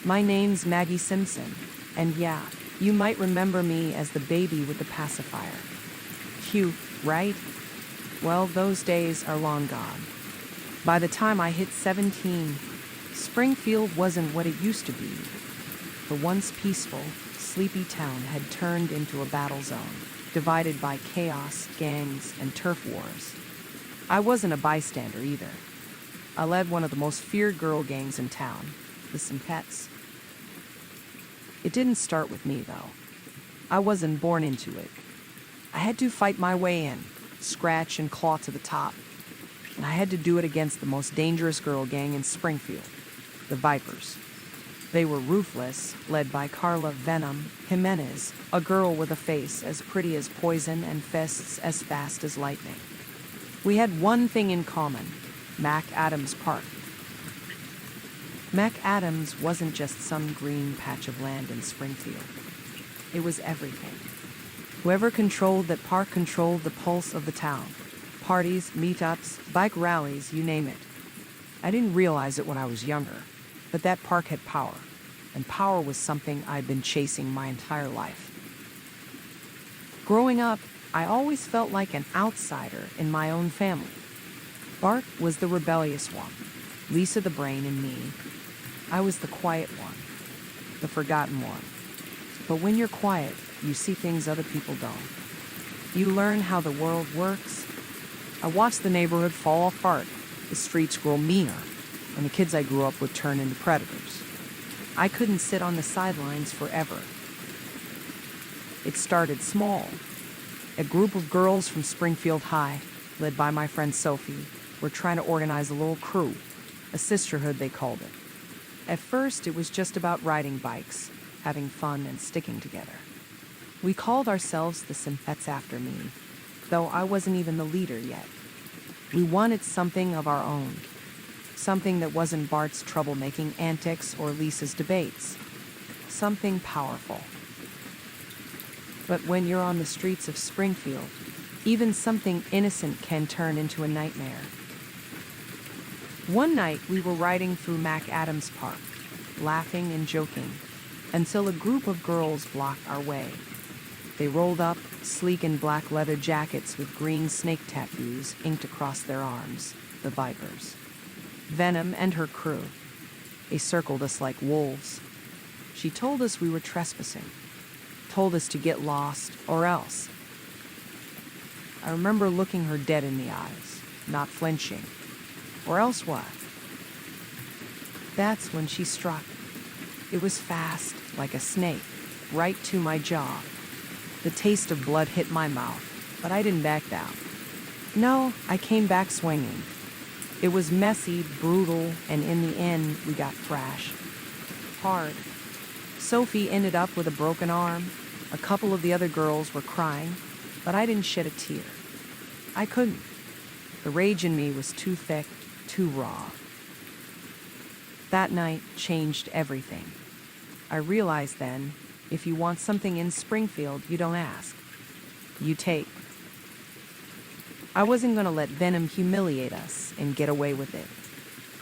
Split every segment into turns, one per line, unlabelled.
My name's Maggie Simpson, and yeah, you might remember me as the baby with the pacifier. Cute, right? Well, those days are long gone. By the time I hit 17, Springfield wasn't what it used to be. The once peaceful, sleepy town had turned into a battle zone, divided by chaos, gangs, and turf wars. I wasn't a bystander either. I led one of the most feared girl gangs in town, the SIMPETTES. It didn't start with me, though. I wasn't born into it. I had to fight my way in, scratch and claw to the top. And I had to do it against the most dangerous girl gang in Springfield, the Vipers. They were ruthless, led by Carla Venom Jimenez, a girl with a face as pretty as poison and fists as fast as lightning. We had one thing in common: Mac Adams Park. Mac Adams wasn't just some green patch of land in Springfield. It was everything. Whoever controlled that park controlled the pulse of the town. Parties, meetups, bike rallies, you name it. I didn't realize it when I was younger, but that park had power, and power was something I'd been chasing my entire life. Growing up, I always felt like an outsider in my own family. Bart was the rebellious one, Lisa the brain, and me. I was the quiet one, the forgotten one. But when you're quiet, you see things other people don't. You learn how the world works. I watched the neighborhood fall apart, the streets grow meaner, and the kids I grew up with turn into predators. I couldn't sit on the sidelines forever. It started small. A group of girls from Springfield High, led by my friend Sophie, were trying to organize a little crew, a sisterhood they called it. At first, it was just about riding bikes, having fun and sticking together. We called ourselves the SIMPETTES after me, though I wasn't even the leader yet. We wanted something of our own, something that wasn't Bart's troublemaking antics or Lisa's debates, something powerful. But when you're on the streets of Springfield, even something innocent can turn into a nightmare. One night, we were riding through Mac Adams Park, laughing and joking, until a group of girls blocked our way. They rolled up, sleek in black leather jackets with green snake tattoos inked across their arms, the Vipers. Venom and her crew. They circled us like wolves. She told us we were trespassing, told us to get lost or else. I remember looking her dead in the eyes, not flinching. Or else what? That's when she struck. It was fast, like a snake, right to my jaw. The taste of blood hit my mouth, but I didn't back down. No, I came back swinging. It was messy, brutal, and in the end, we got thrashed. Hard. Sophie ended up with a broken arm. A couple of the other girls were crying, but I didn't shed a tear. I couldn't. The rage in me was too thick, too raw. That night changed everything. I realized then, if you want something in Springfield, you don't ask. You take. I wasn't going to let Venom humiliate us and get away with it.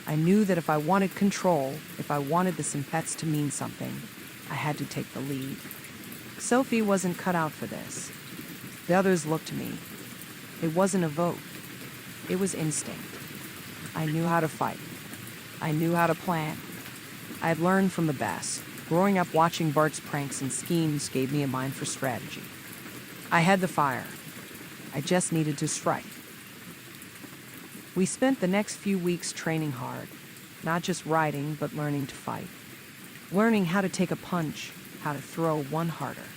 I knew that if I wanted control, if I wanted the SIMPETTES to mean something, I had to take the lead. Sophie wasn't cut out for this. The others looked to me. It wasn't a vote. It was instinct. I knew how to fight. I knew how to plan. I had learned from the best. Growing up watching Bart's pranks and schemes gave me a mind for strategy. I had the fire. I just needed to strike. We spent the next few weeks training hard, not just riding, but learning to fight. Learning how to take a punch, how to throw one harder.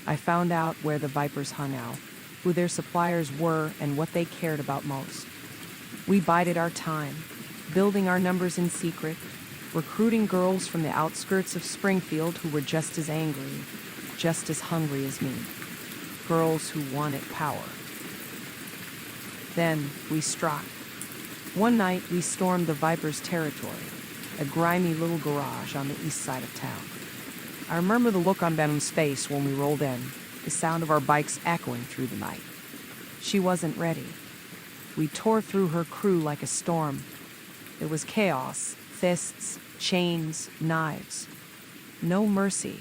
I found out where the Vipers hung out, who their suppliers were, and what they cared about most. We bided our time, building our numbers in secret, recruiting girls from the outskirts of Springfield who were just as angry, just as hungry as me. Girls who wanted power. Then we struck. One night we stormed the Vipers' territory, a grimy little garage on the east side of town. I remember the look on Venom's face when we rolled in, the sound of our bikes echoing through the night. She wasn't ready. We tore through her crew like a storm. There was chaos, fists, chains, knives. No mercy.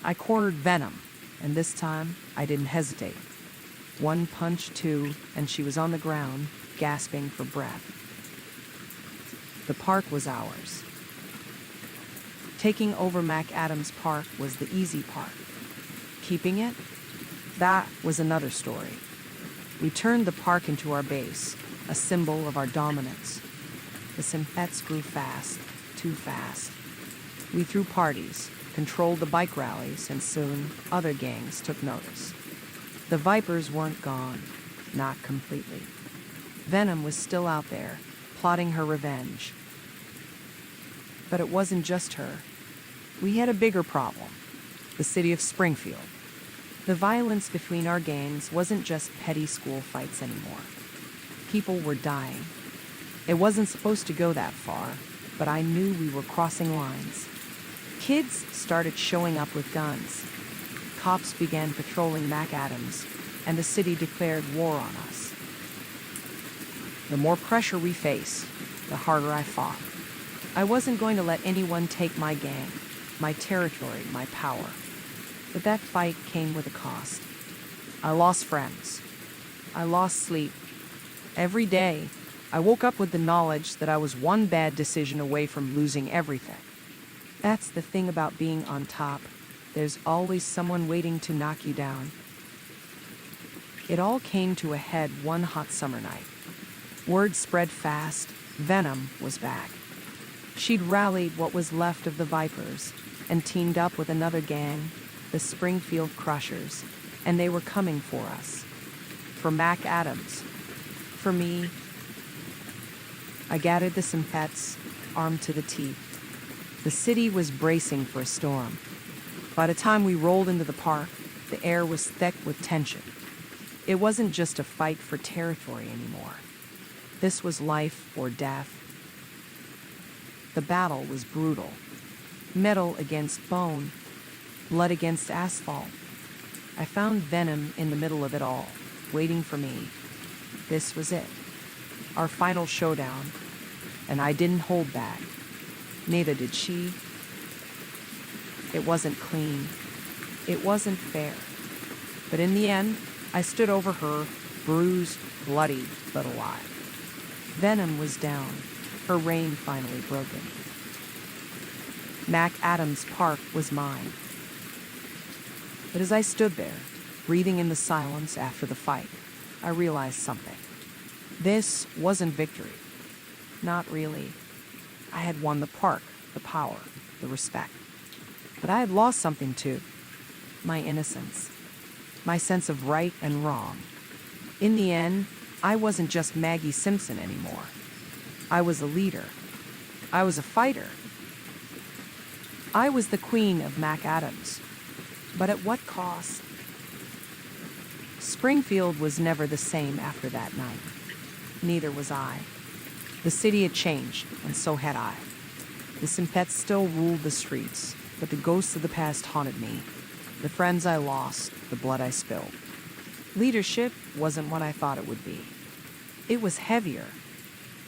I cornered Venom, and this time I didn't hesitate. One punch, two, and she was on the ground, gasping for breath. The park was ours. Taking over McAdams Park was the easy part. Keeping it? That was another story. We turned the park into our base, a symbol of our dominance. The SIMPETTES grew fast, too fast. We threw parties, controlled the bike rallies, and soon other gangs took notice. The Vipers weren't gone, not completely. Venom was still out there, plotting her revenge. But it wasn't just her. We had a bigger problem: the city of Springfield. The violence between our gangs wasn't just petty school fights anymore. People were dying. It wasn't supposed to go that far, but I knew we were crossing lines. Kids started showing up with guns. Cops began patrolling McAdams, and the city declared war on us. The more pressure we faced, the harder I fought. I wasn't going to let anyone take my gang, my territory, my power. But that fight came with a cost. I lost friends. I lost sleep. Every day, I woke up with the knowledge that I was one bad decision away from losing everything. That's the thing about being on top. There's always someone waiting to knock you down. It all came to a head one hot summer night. Word spread fast. Venom was back. She'd rallied what was left of the Vipers and teamed up with another gang, the Springfield Crushers, and they were coming for us. For McAdams. For me. I gathered the SIMPETTES, armed to the teeth. The city was bracing for a storm. By the time we rolled into the park, the air was thick with tension. It wasn't just a fight for territory anymore. This was life or death. The battle was brutal. Metal against bone, blood against asphalt. I found Venom in the middle of it all, waiting for me. This was it, our final showdown, and I didn't hold back. Neither did she. It wasn't clean. It wasn't fair. But in the end, I stood over her, bruised, bloody, but alive. Venom was down, her reign finally broken. McAdams Park was mine. But as I stood there, breathing in the silence after the fight, I realized something. This wasn't victory. Not really. I had won the park, the power, the respect. But I had lost something too. My innocence. My sense of right and wrong. In the end, I wasn't just Maggie Simpson anymore. I was a leader. I was a fighter. I was the queen of McAdams. But at what cost? Springfield was never the same after that night. Neither was I. The city had changed, and so had I. The SIMPETTES still ruled the streets, but the ghosts of the past haunted me. The friends I lost, the blood I spilled. Leadership wasn't what I thought it would be. It was heavier,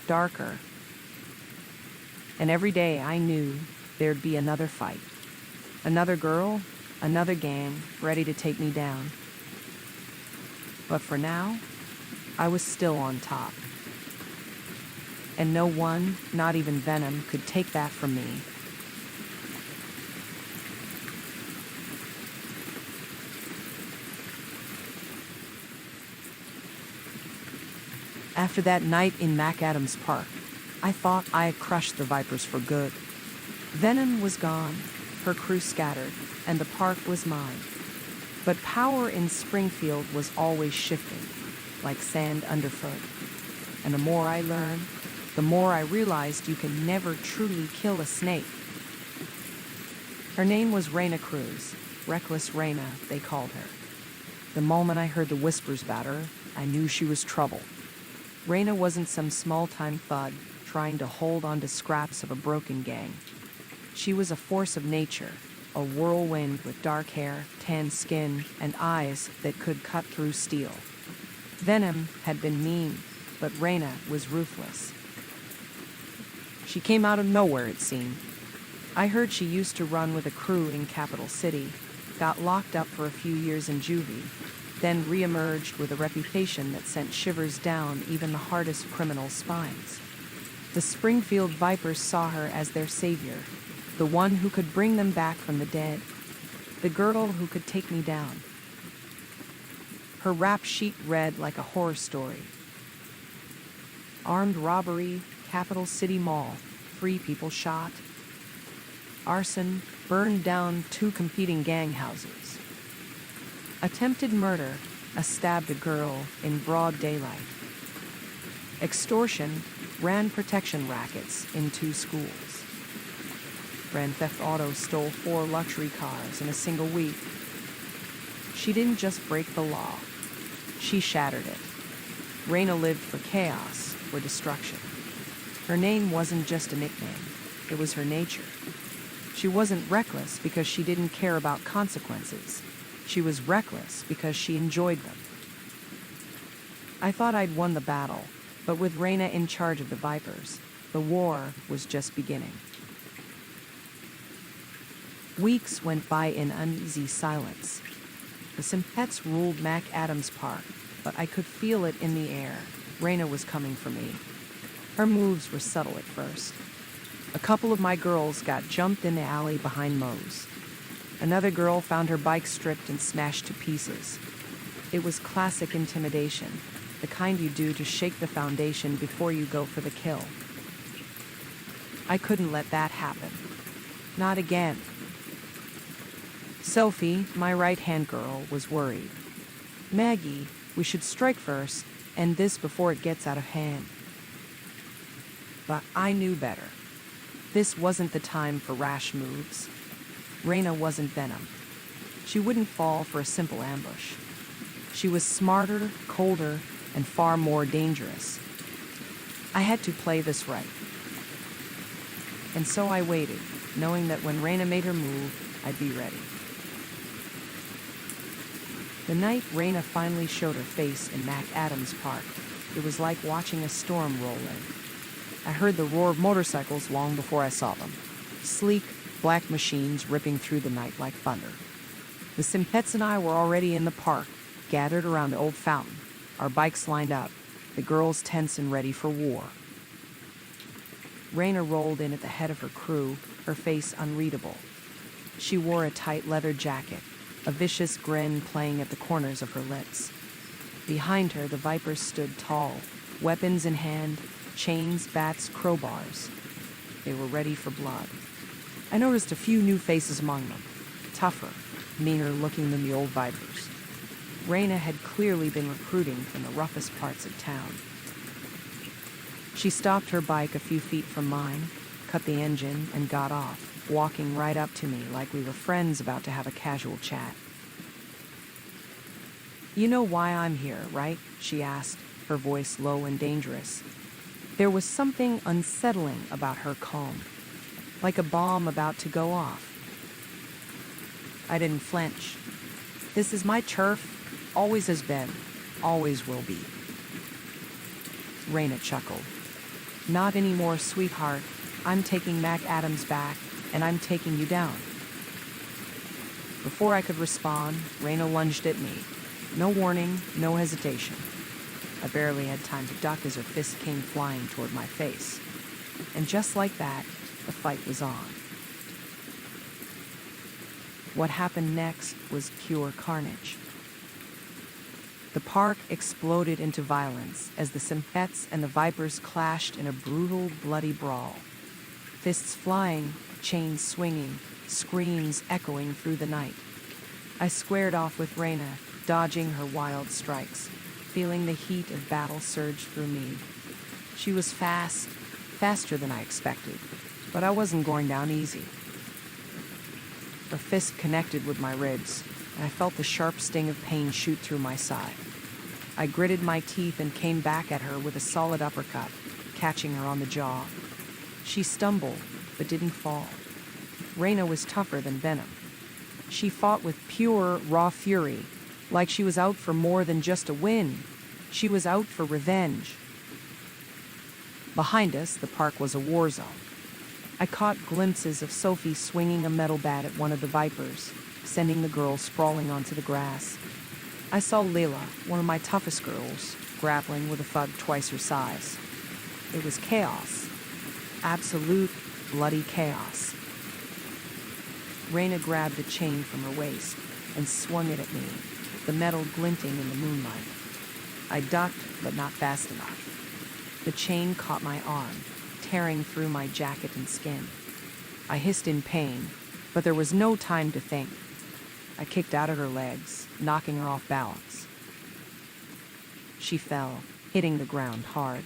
darker. And every day I knew there'd be another fight. Another girl, another gang, ready to take me down. But for now, I was still on top. And no one, not even Venom, could take that from me. After that night in McAdams Park, I thought I had crushed the Vipers for good. Venom was gone, her crew scattered, and the park was mine. But power in Springfield was always shifting, like sand underfoot. And the more I learned, the more I realized you can never truly kill a snake. Her name was Raina Cruz, Reckless Raina, they called her. The moment I heard the whispers about her, I knew she was trouble. Raina wasn't some small-time thug trying to hold on to scraps of a broken gang. She was a force of nature, a whirlwind with dark hair, tan skin, and eyes that could cut through steel. Venom had been mean, but Raina was ruthless. She came out of nowhere, it seemed, I heard she used to run with a crew in Capital City, got locked up for a few years in juvie, then re-emerged with a reputation that sent shivers down even the hardest criminals' spines. The Springfield Vipers saw her as their savior, the one who could bring them back from the dead, the girl who could take me down. Her rap sheet read like a horror story. Armed robbery, Capital City Mall, 3 people shot. Arson, burned down 2 competing gang houses. Attempted murder, stabbed a girl in broad daylight. Extortion, ran protection rackets in 2 schools. Grand Theft Auto stole 4 luxury cars in a single week. She didn't just break the law, she shattered it. Raina lived for chaos, for destruction. Her name wasn't just a nickname, it was her nature. She wasn't reckless because she didn't care about consequences. She was reckless because she enjoyed them. I thought I'd won the battle, but with Raina in charge of the Vipers, the war was just beginning. Weeks went by in uneasy silence. The Simpettes ruled Mac Adams Park, but I could feel it in the air. Raina was coming for me. Her moves were subtle at first. A couple of my girls got jumped in the alley behind Moe's. Another girl found her bike stripped and smashed to pieces. It was classic intimidation, the kind you do to shake the foundation before you go for the kill. I couldn't let that happen. Not again. Sophie, my right-hand girl, was worried. Maggie, we should strike first, end this before it gets out of hand. But I knew better. This wasn't the time for rash moves. Raina wasn't Venom. She wouldn't fall for a simple ambush. She was smarter, colder, and far more dangerous. I had to play this right. And so I waited, knowing that when Raina made her move, I'd be ready. The night Raina finally showed her face in Mac Adams Park, it was like watching a storm roll in. I heard the roar of motorcycles long before I saw them. Sleek, black machines ripping through the night like thunder. The Simpettes and I were already in the park, gathered around the old fountain, our bikes lined up, the girls tense and ready for war. Raina rolled in at the head of her crew, her face unreadable. She wore a tight leather jacket, a vicious grin playing at the corners of her lips. Behind her, the Vipers stood tall, weapons in hand, chains, bats, crowbars. They were ready for blood. I noticed a few new faces among them, tougher, meaner looking than the old Vipers. Raina had clearly been recruiting from the roughest parts of town. She stopped her bike a few feet from mine, cut the engine, and got off, walking right up to me like we were friends about to have a casual chat. "You know why I'm here, right?" she asked, her voice low and dangerous. There was something unsettling about her calm, like a bomb about to go off. I didn't flinch. "This is my turf, always has been, always will be." Raina chuckled. "Not anymore, sweetheart. I'm taking Mac Adams back, and I'm taking you down." Before I could respond, Raina lunged at me. No warning, no hesitation. I barely had time to duck as her fist came flying toward my face. And just like that, the fight was on. What happened next was pure carnage. The park exploded into violence as the Simpettes and the Vipers clashed in a brutal, bloody brawl. Fists flying, chains swinging, screams echoing through the night. I squared off with Raina, dodging her wild strikes, feeling the heat of battle surge through me. She was fast, faster than I expected, but I wasn't going down easy. Her fist connected with my ribs, and I felt the sharp sting of pain shoot through my side. I gritted my teeth and came back at her with a solid uppercut, catching her on the jaw. She stumbled, but didn't fall. Raina was tougher than Venom. She fought with pure, raw fury, like she was out for more than just a win. She was out for revenge. Behind us, the park was a war zone. I caught glimpses of Sophie swinging a metal bat at one of the vipers, sending the girl sprawling onto the grass. I saw Layla, one of my toughest girls, grappling with a thug twice her size. It was chaos. Absolute, bloody chaos. Raina grabbed a chain from her waist and swung it at me, the metal glinting in the moonlight. I ducked, but not fast enough. The chain caught my arm, tearing through my jacket and skin. I hissed in pain, but there was no time to think. I kicked out at her legs, knocking her off balance. She fell, hitting the ground hard.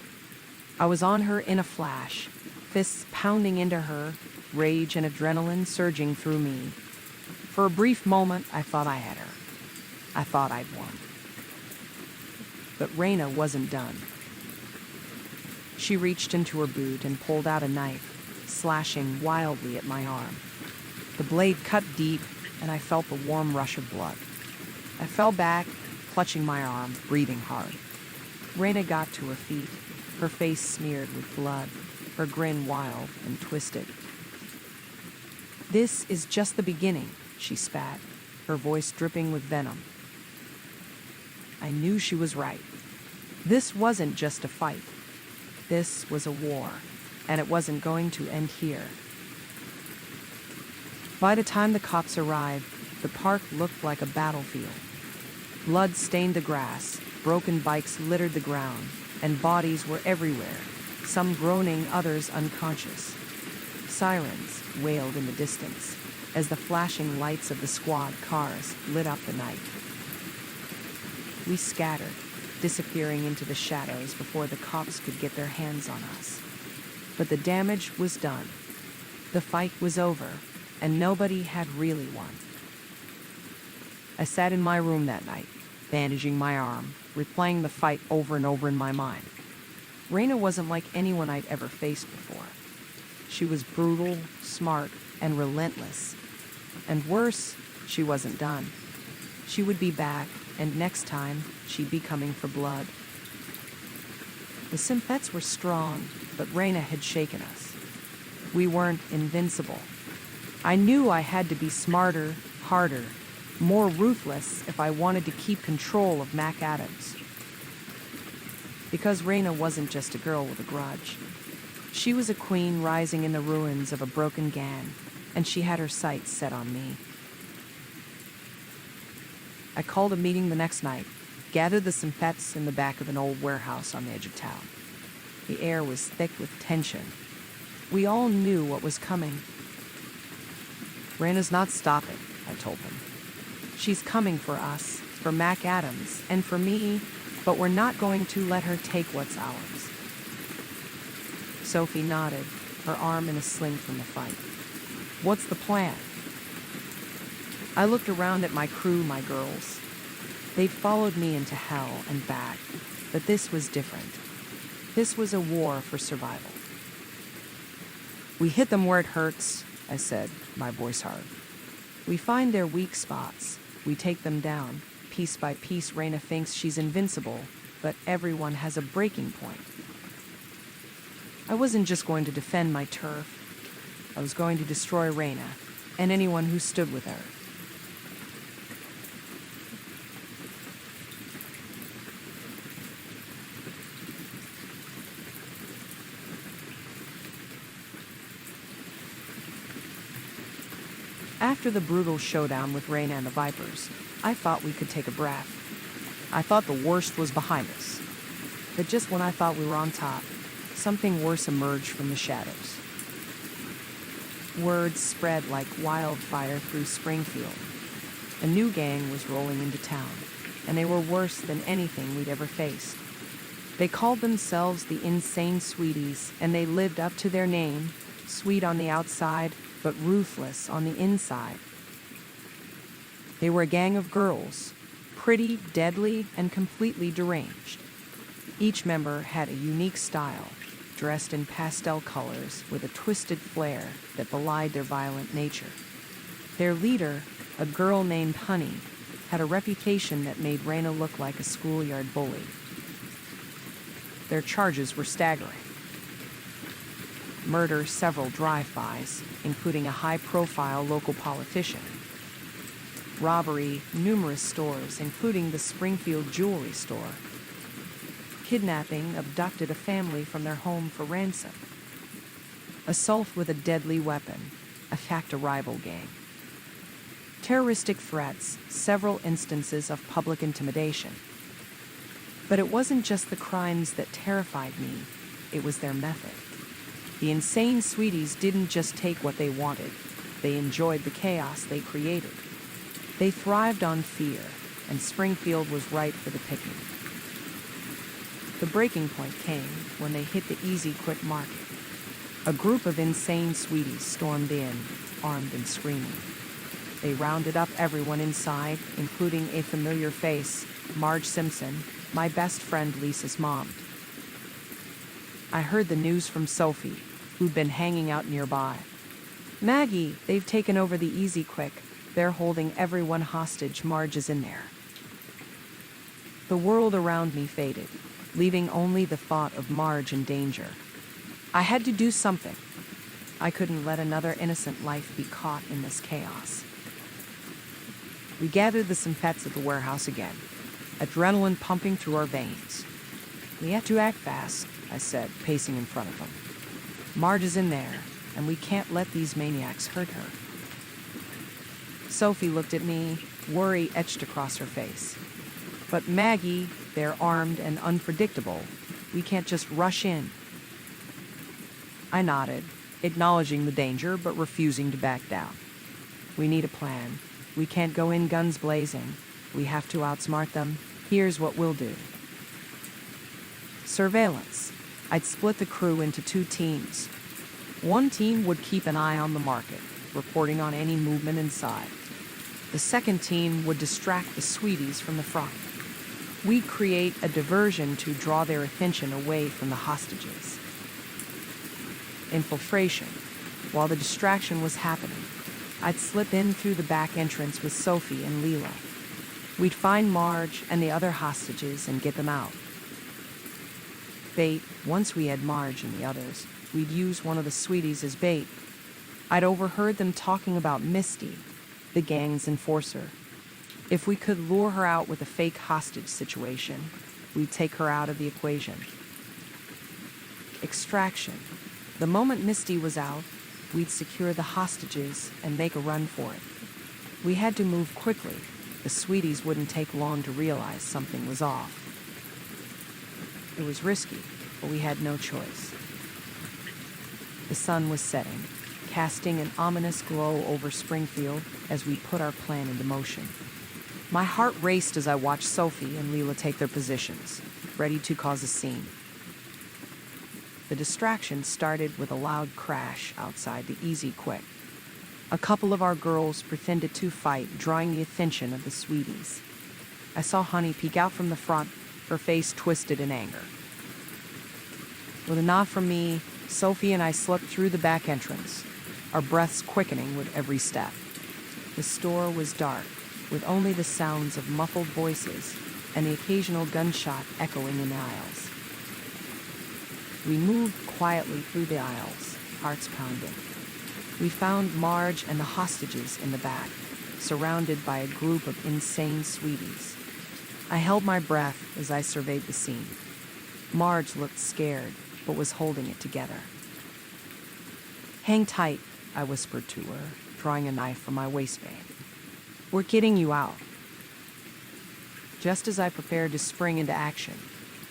I was on her in a flash, fists pounding into her, rage and adrenaline surging through me. For a brief moment, I thought I had her. I thought I'd won. But Raina wasn't done. She reached into her boot and pulled out a knife, slashing wildly at my arm. The blade cut deep, and I felt the warm rush of blood. I fell back, clutching my arm, breathing hard. Raina got to her feet, her face smeared with blood, her grin wild and twisted. "This is just the beginning," she spat, her voice dripping with venom. I knew she was right. This wasn't just a fight. This was a war, and it wasn't going to end here. By the time the cops arrived, the park looked like a battlefield. Blood stained the grass, broken bikes littered the ground, and bodies were everywhere, some groaning, others unconscious. Sirens wailed in the distance as the flashing lights of the squad cars lit up the night. We scattered, disappearing into the shadows before the cops could get their hands on us. But the damage was done. The fight was over, and nobody had really won. I sat in my room that night, bandaging my arm, replaying the fight over and over in my mind. Raina wasn't like anyone I'd ever faced before. She was brutal, smart, and relentless. And worse, she wasn't done. She would be back, and next time, she'd be coming for blood. The SIMPETTES were strong, but Raina had shaken us. We weren't invincible. I knew I had to be smarter, harder, more ruthless if I wanted to keep control of Mac Adams. Because Raina wasn't just a girl with a grudge. She was a queen rising in the ruins of a broken gang, and she had her sights set on me. I called a meeting the next night, gathered the SIMPETTES in the back of an old warehouse on the edge of town. The air was thick with tension. We all knew what was coming. "Raina's not stopping," I told them. "She's coming for us, for Mac Adams, and for me, but we're not going to let her take what's ours." Sophie nodded, her arm in a sling from the fight. "What's the plan?" I looked around at my crew, my girls. They'd followed me into hell and back, but this was different. This was a war for survival. "We hit them where it hurts," I said, my voice hard. "We find their weak spots. We take them down. Piece by piece, Raina thinks she's invincible, but everyone has a breaking point." I wasn't just going to defend my turf. I was going to destroy Raina and anyone who stood with her. After the brutal showdown with Raina and the Vipers, I thought we could take a breath. I thought the worst was behind us. But just when I thought we were on top, something worse emerged from the shadows. Words spread like wildfire through Springfield. A new gang was rolling into town, and they were worse than anything we'd ever faced. They called themselves the Insane Sweeties, and they lived up to their name, sweet on the outside, but ruthless on the inside. They were a gang of girls, pretty, deadly, and completely deranged. Each member had a unique style, dressed in pastel colors with a twisted flair that belied their violent nature. Their leader, a girl named Honey, had a reputation that made Raina look like a schoolyard bully. Their charges were staggering. murder several drive-bys, including a high-profile local politician, robbery numerous stores, including the Springfield jewelry store, kidnapping abducted a family from their home for ransom, assault with a deadly weapon, attacked a rival gang, terroristic threats, several instances of public intimidation. But it wasn't just the crimes that terrified me, it was their method. The insane sweeties didn't just take what they wanted, they enjoyed the chaos they created. They thrived on fear, and Springfield was ripe for the picking. The breaking point came when they hit the Easy Quick market. A group of insane sweeties stormed in, armed and screaming. They rounded up everyone inside, including a familiar face, Marge Simpson, my best friend Lisa's mom. I heard the news from Sophie, who'd been hanging out nearby. "Maggie, they've taken over the Easy Quick. They're holding everyone hostage. Marge is in there." The world around me faded, leaving only the thought of Marge in danger. I had to do something. I couldn't let another innocent life be caught in this chaos. We gathered the Simpettes at the warehouse again, adrenaline pumping through our veins. "We have to act fast," I said, pacing in front of them. "Marge is in there, and we can't let these maniacs hurt her." Sophie looked at me, worry etched across her face. "But Maggie, they're armed and unpredictable. We can't just rush in." I nodded, acknowledging the danger but refusing to back down. "We need a plan. We can't go in guns blazing. We have to outsmart them. Here's what we'll do." Surveillance. I'd split the crew into 2 teams. One team would keep an eye on the market, reporting on any movement inside. The second team would distract the sweeties from the front. We'd create a diversion to draw their attention away from the hostages. Infiltration. While the distraction was happening, I'd slip in through the back entrance with Sophie and Leela. We'd find Marge and the other hostages and get them out. Bait. Once we had Marge and the others, we'd use one of the sweeties as bait. I'd overheard them talking about Misty, the gang's enforcer. If we could lure her out with a fake hostage situation, we'd take her out of the equation. Extraction. The moment Misty was out, we'd secure the hostages and make a run for it. We had to move quickly. The sweeties wouldn't take long to realize something was off. It was risky, but we had no choice. The sun was setting, casting an ominous glow over Springfield as we put our plan into motion. My heart raced as I watched Sophie and Leela take their positions, ready to cause a scene. The distraction started with a loud crash outside the Easy Quick. A couple of our girls pretended to fight, drawing the attention of the sweeties. I saw Honey peek out from the front, her face twisted in anger. With a nod from me, Sophie and I slipped through the back entrance, our breaths quickening with every step. The store was dark, with only the sounds of muffled voices and the occasional gunshot echoing in the aisles. We moved quietly through the aisles, hearts pounding. We found Marge and the hostages in the back, surrounded by a group of insane sweeties. I held my breath as I surveyed the scene. Marge looked scared, but was holding it together. "Hang tight," I whispered to her, drawing a knife from my waistband. "We're getting you out." Just as I prepared to spring into action,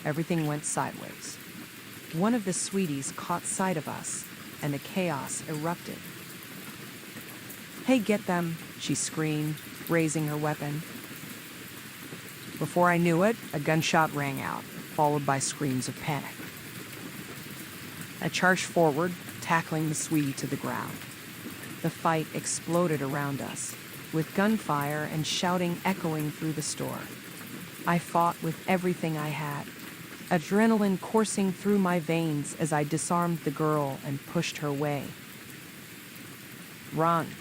everything went sideways. One of the sweeties caught sight of us, and the chaos erupted. "Hey, get them," she screamed, raising her weapon. Before I knew it, a gunshot rang out, followed by screams of panic. I charged forward, tackling the sweetie to the ground. The fight exploded around us, with gunfire and shouting echoing through the store. I fought with everything I had, adrenaline coursing through my veins as I disarmed the girl and pushed her away. "Run!"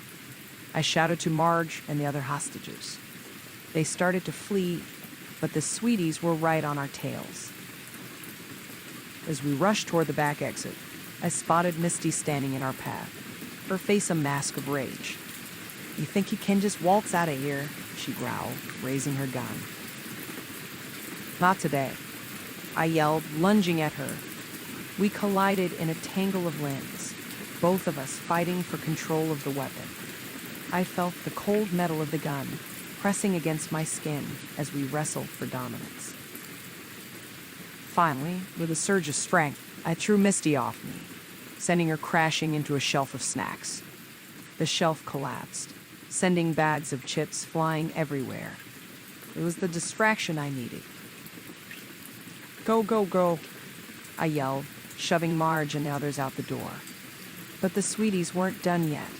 I shouted to Marge and the other hostages. They started to flee, but the sweeties were right on our tails. As we rushed toward the back exit, I spotted Misty standing in our path, her face a mask of rage. "You think you can just waltz out of here?" she growled, raising her gun. "Not today," I yelled, lunging at her. We collided in a tangle of limbs, both of us fighting for control of the weapon. I felt the cold metal of the gun pressing against my skin as we wrestled for dominance. Finally, with a surge of strength, I threw Misty off me, sending her crashing into a shelf of snacks. The shelf collapsed, sending bags of chips flying everywhere. It was the distraction I needed. "Go, go, go," I yelled, shoving Marge and the others out the door. But the sweeties weren't done yet.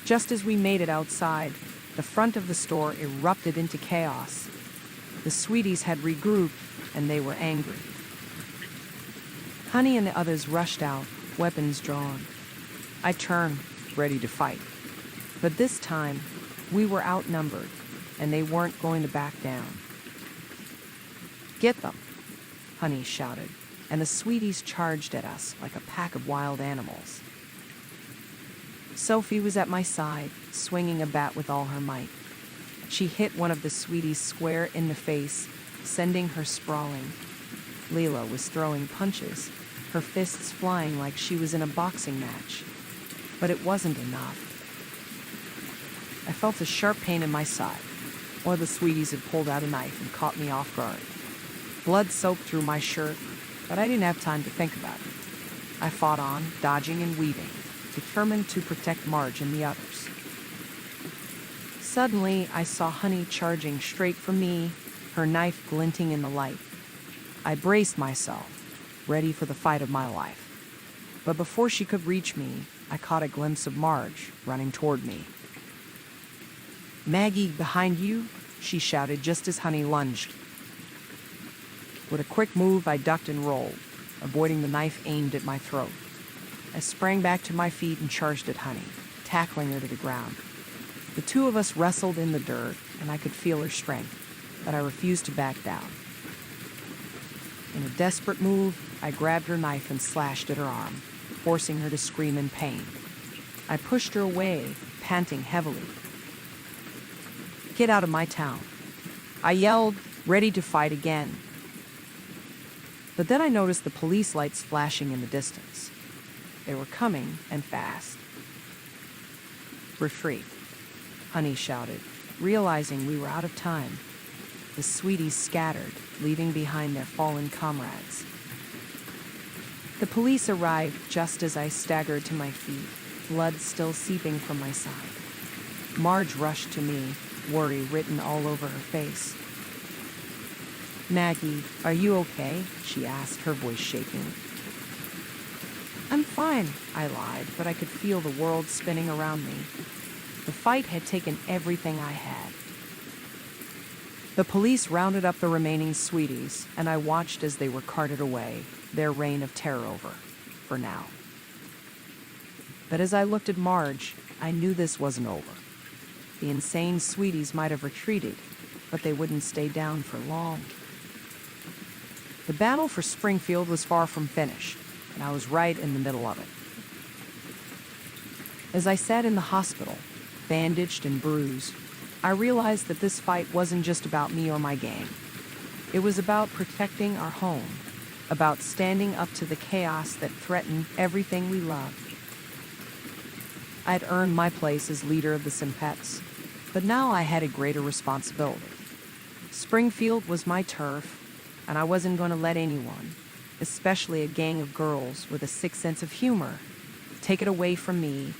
Just as we made it outside, the front of the store erupted into chaos. The sweeties had regrouped, and they were angry. Honey and the others rushed out, weapons drawn. I turned, ready to fight. But this time, we were outnumbered, and they weren't going to back down. "Get them," Honey shouted, and the sweeties charged at us like a pack of wild animals. Sophie was at my side, swinging a bat with all her might. She hit one of the sweeties square in the face, sending her sprawling. Leela was throwing punches, her fists flying like she was in a boxing match. But it wasn't enough. I felt a sharp pain in my side. One of the sweeties had pulled out a knife and caught me off guard. Blood soaked through my shirt, but I didn't have time to think about it. I fought on, dodging and weaving, determined to protect Marge and the others. Suddenly, I saw Honey charging straight for me, her knife glinting in the light. I braced myself, ready for the fight of my life. But before she could reach me, I caught a glimpse of Marge running toward me. "Maggie, behind you!" she shouted just as Honey lunged. With a quick move, I ducked and rolled, avoiding the knife aimed at my throat. I sprang back to my feet and charged at Honey, tackling her to the ground. The two of us wrestled in the dirt, and I could feel her strength, but I refused to back down. In a desperate move, I grabbed her knife and slashed at her arm, forcing her to scream in pain. I pushed her away, panting heavily. "Get out of my town," I yelled, ready to fight again. But then I noticed the police lights flashing in the distance. They were coming, and fast. "Retreat," Honey shouted, realizing we were out of time. The sweeties scattered, leaving behind their fallen comrades. The police arrived just as I staggered to my feet, blood still seeping from my side. Marge rushed to me, worry written all over her face. "Maggie, are you okay?" she asked, her voice shaking. "I'm fine," I lied, but I could feel the world spinning around me. The fight had taken everything I had. The police rounded up the remaining sweeties, and I watched as they were carted away, their reign of terror over, for now. But as I looked at Marge, I knew this wasn't over. The insane sweeties might have retreated, but they wouldn't stay down for long. The battle for Springfield was far from finished, and I was right in the middle of it. As I sat in the hospital, bandaged and bruised, I realized that this fight wasn't just about me or my gang. It was about protecting our home, about standing up to the chaos that threatened everything we loved. I'd earned my place as leader of the SIMPETTES, but now I had a greater responsibility. Springfield was my turf, and I wasn't going to let anyone, especially a gang of girls with a sick sense of humor, take it away from me.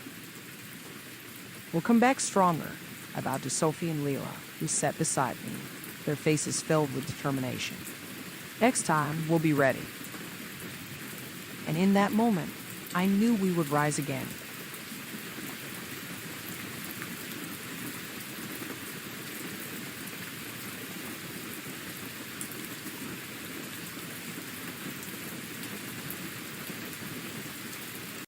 "We'll come back stronger," I bowed to Sophie and Leela, who sat beside me, their faces filled with determination. "Next time, we'll be ready." And in that moment, I knew we would rise again.